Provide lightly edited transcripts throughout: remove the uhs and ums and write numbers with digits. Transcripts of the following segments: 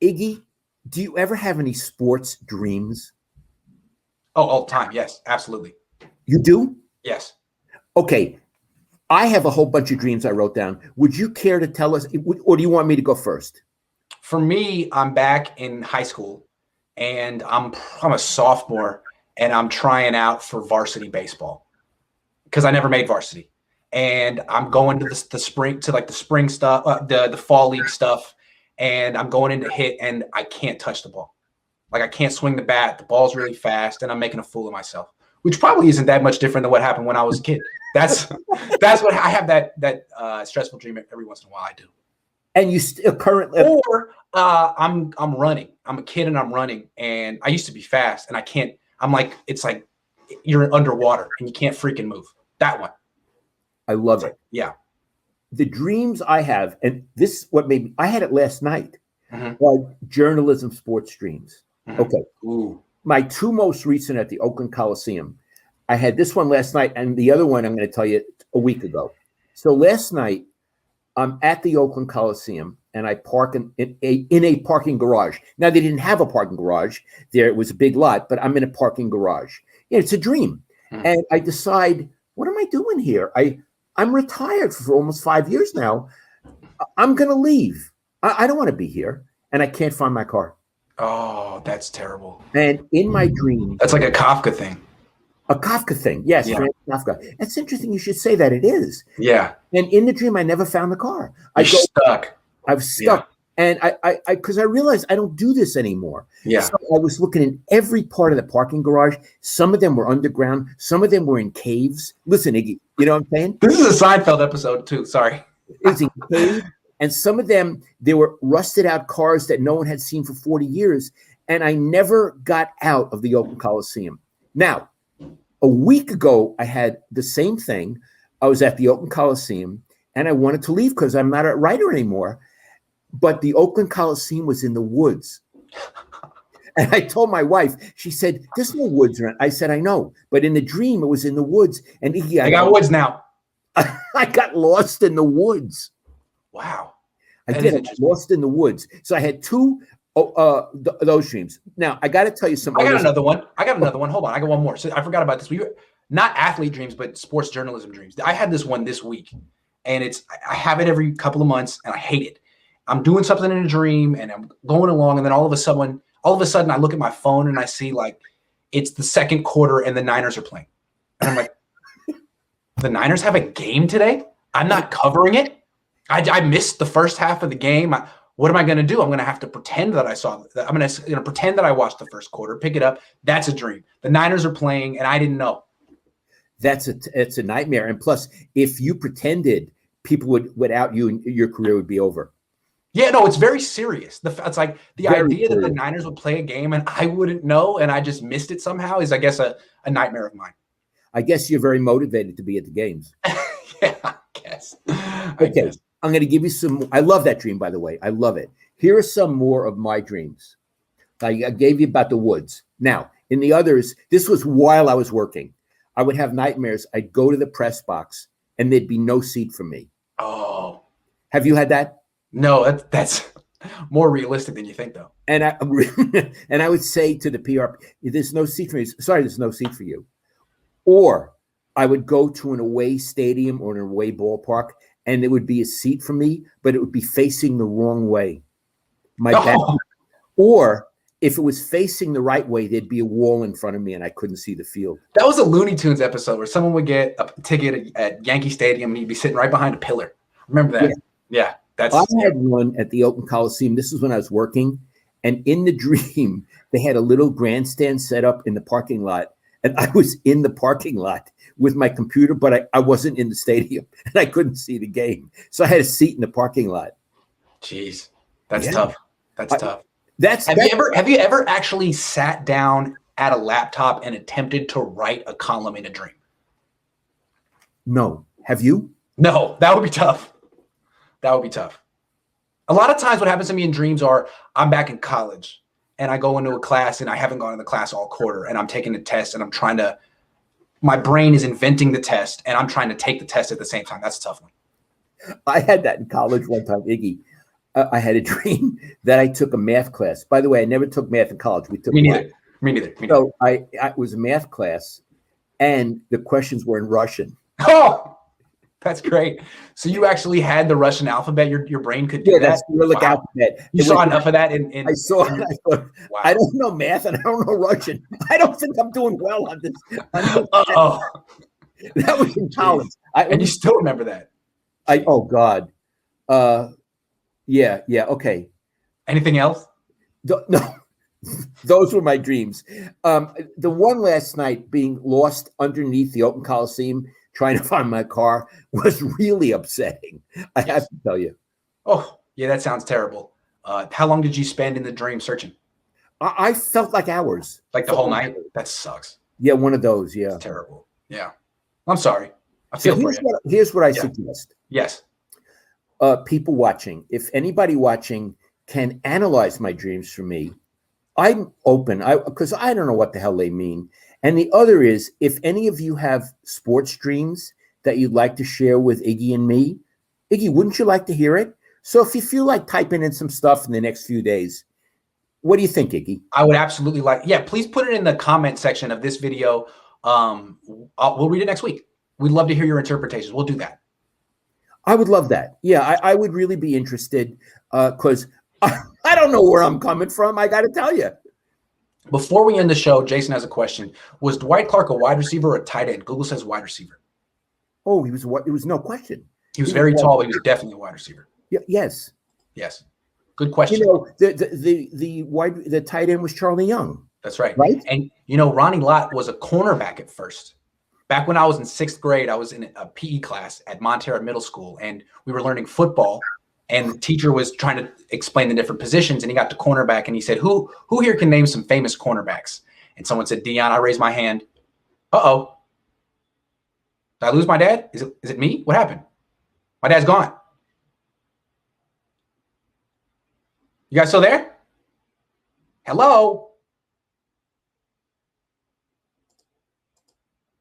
Iggy, do you ever have any sports dreams? Oh, all the time. Yes, absolutely. You do? Yes. Okay. I have a whole bunch of dreams I wrote down. Would you care to tell us, or do you want me to go first? For me, I'm back in high school, and I'm a sophomore, and I'm trying out for varsity baseball because I never made varsity. And I'm going to the spring, to like the spring stuff, the fall league stuff, and I'm going in to hit, and I can't touch the ball. Like, I can't swing the bat. The ball's really fast, and I'm making a fool of myself, which probably isn't that much different than what happened when I was a kid. That's what I have, that stressful dream every once in a while. I do. And you still currently, or I'm running. I'm a kid and I'm running, and I used to be fast, and I can't. I'm like, it's like you're underwater and you can't freaking move. That one. I love it. Yeah. The dreams I have, and this is what made me, I had it last night, like journalism sports dreams. Okay. Ooh. My two most recent at the Oakland Coliseum. I had this one last night, and the other one I'm going to tell you a week ago. So last night, I'm at the Oakland Coliseum, and I park in a parking garage. Now, they didn't have a parking garage there. It was a big lot, but I'm in a parking garage. Yeah, it's a dream. And I decide, what am I doing here? I'm retired for almost 5 years now. I'm going to leave. I don't want to be here, and I can't find my car. That's terrible. And in my dream, that's like a Kafka thing. A Kafka thing, yes. Yeah. Kafka. That's interesting. You should say that. It is. Yeah. And in the dream, I never found the car. Stuck. I was stuck, and I because I realized I don't do this anymore. Yeah. So I was looking in every part of the parking garage. Some of them were underground. Some of them were in caves. Listen, Iggy, you know what I'm saying? This is a Seinfeld episode too. Sorry. It's in cave, and some of them they were rusted out cars that no one had seen for 40 years. And I never got out of the Oakland Coliseum. Now, a week ago, I had the same thing. I was at the Oakland Coliseum, and I wanted to leave because I'm not a writer anymore. But the Oakland Coliseum was in the woods. And I told my wife, she said, there's no woods around. I said, I know. But in the dream, it was in the woods. And Iggy, I got woods now. I got lost in the woods. Wow. I got lost in the woods. So I had two those dreams. Now, I got to tell you something. I got another one. Hold on. I got one more. So I forgot about this. Not athlete dreams, but sports journalism dreams. I had this one this week, and I have it every couple of months, and I hate it. I'm doing something in a dream, and I'm going along, and then all of a sudden, I look at my phone, and I see, like, it's the second quarter, and the Niners are playing. And I'm like, the Niners have a game today? I'm not covering it? I missed the first half of the game. What am I going to do? I'm going to have to pretend that I saw that. I'm going to pretend that I watched the first quarter, pick it up. That's a dream. The Niners are playing, and I didn't know. It's a nightmare. And plus, if you pretended, people without you, and your career would be over. Yeah, no, it's very serious. It's like the idea that the Niners would play a game and I wouldn't know, and I just missed it somehow is, I guess, a nightmare of mine. I guess you're very motivated to be at the games. Yeah, I guess. Okay. I'm going to give you some. I love that dream, by the way. I love it. Here are some more of my dreams. I gave you about the woods. Now, in the others, this was while I was working. I would have nightmares. I'd go to the press box, and there'd be no seat for me. Oh. Have you had that? No, that's more realistic than you think, though. And I would say to the PR, there's no seat for me. Sorry, there's no seat for you. Or I would go to an away stadium or an away ballpark, and there would be a seat for me, but it would be facing the wrong way. My back. Or if it was facing the right way, there'd be a wall in front of me and I couldn't see the field. That was a Looney Tunes episode where someone would get a ticket at Yankee Stadium and he'd be sitting right behind a pillar. Remember that? Yeah. I had one at the Oakland Coliseum. This is when I was working. And in the dream, they had a little grandstand set up in the parking lot. And I was in the parking lot with my computer, but I wasn't in the stadium and I couldn't see the game. So I had a seat in the parking lot. Jeez, that's tough. That's tough. Have you ever actually sat down at a laptop and attempted to write a column in a dream? No. Have you? No, that would be tough. That would be tough. A lot of times what happens to me in dreams are I'm back in college and I go into a class and I haven't gone to the class all quarter and I'm taking a test and my brain is inventing the test and I'm trying to take the test at the same time. That's a tough one. I had that in college one time, Iggy. I had a dream that I took a math class. By the way, I never took math in college. We took Me neither. Me neither. So it was a math class, and the questions were in Russian. Oh, that's great. So you actually had the Russian alphabet. Your brain could do that. That's Cyrillic alphabet. You saw enough of that in I saw it. I thought, wow. I don't know math and I don't know Russian. I don't think I'm doing well on this. Oh, that was in college. And you still remember that? Oh God. Yeah. Okay. Anything else? No. Those were my dreams. The one last night, being lost underneath the Oakland Coliseum, trying to find my car, was really upsetting. I have to tell you. Oh, yeah, that sounds terrible. How long did you spend in the dream searching? I felt like hours. Like the whole night? That sucks. Yeah, one of those. Yeah. It's terrible. Yeah. I'm sorry. I feel for you. Here's what I suggest. Yes. People watching, if anybody watching can analyze my dreams for me, I'm open, because I don't know what the hell they mean. And the other is, if any of you have sports dreams that you'd like to share with Iggy and me, Iggy, wouldn't you like to hear it? So if you feel like typing in some stuff in the next few days, what do you think, Iggy? I would absolutely please put it in the comment section of this video. We'll read it next week. We'd love to hear your interpretations. We'll do that. I would love that. Yeah, I would really be interested, because I don't know where I'm coming from. I got to tell you. Before we end the show, Jason has a question. Was Dwight Clark a wide receiver or a tight end? Google says wide receiver. Oh, he was what? It was no question. He was very tall, but he was definitely a wide receiver. Yeah, yes. Good question. You know, the tight end was Charlie Young. That's right. Right. And you know, Ronnie Lott was a cornerback at first. Back when I was in 6th grade, I was in a PE class at Montera Middle School, and we were learning football. And the teacher was trying to explain the different positions, and he got to cornerback, and he said, "Who here can name some famous cornerbacks?" And someone said, "Dion." I raised my hand. Uh-oh. Did I lose my dad? Is it me? What happened? My dad's gone. You guys still there? Hello?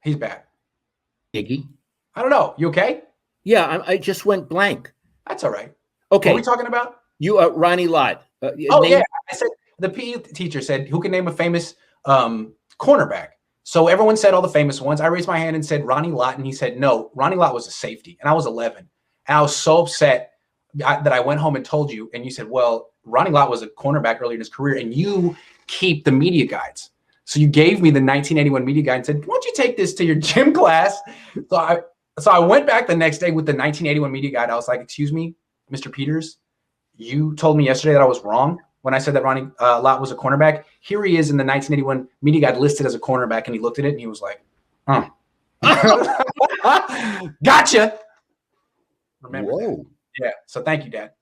He's back. Iggy? I don't know. You okay? Yeah, I just went blank. That's all right. Okay. What are we talking about? You, Ronnie Lott. Yeah. I said the PE teacher said, "Who can name a famous cornerback?" So everyone said all the famous ones. I raised my hand and said Ronnie Lott, and he said no. Ronnie Lott was a safety, and I was 11, and I was so upset that I went home and told you, and you said, "Well, Ronnie Lott was a cornerback early in his career, and you keep the media guides." So you gave me the 1981 media guide and said, "Why don't you take this to your gym class?" So I went back the next day with the 1981 media guide. I was like, "Excuse me, Mr. Peters, you told me yesterday that I was wrong when I said that Ronnie Lott was a cornerback. Here he is in the 1981 media guide listed as a cornerback." And he looked at it and he was like, "Huh." Gotcha. Remember that. Yeah. So thank you, Dad.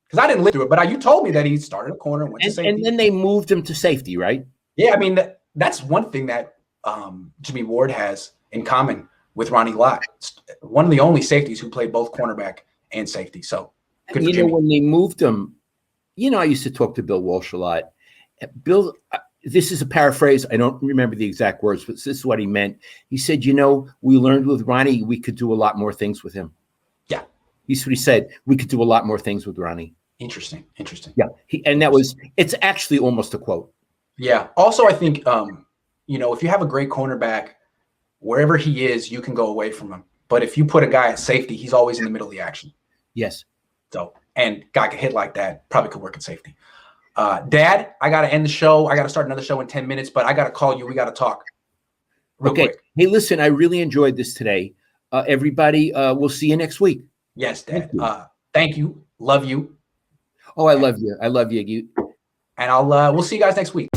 Because I didn't live through it, but you told me that he started a corner and went to safety. And then they moved him to safety, right? Yeah, I mean, that's one thing that Jimmy Ward has in common with Ronnie Lott. One of the only safeties who played both cornerback and safety. So good for Jimmy. When they moved him, I used to talk to Bill Walsh a lot. Bill, this is a paraphrase. I don't remember the exact words, but this is what he meant. He said, we learned with Ronnie, we could do a lot more things with him. Yeah. That's what he said. We could do a lot more things with Ronnie. Interesting. Yeah. It's actually almost a quote. Yeah. Also, I think, if you have a great cornerback, wherever he is, you can go away from him. But if you put a guy at safety, he's always in the middle of the action. Yes. So, and guy could hit like that, probably could work at safety. Dad, I got to end the show. I got to start another show in 10 minutes, but I got to call you. We got to talk. Real quick. Hey, listen, I really enjoyed this today. Everybody, we'll see you next week. Yes, Dad. Thank you. Love you. Oh, I love you. I love you. And we'll see you guys next week.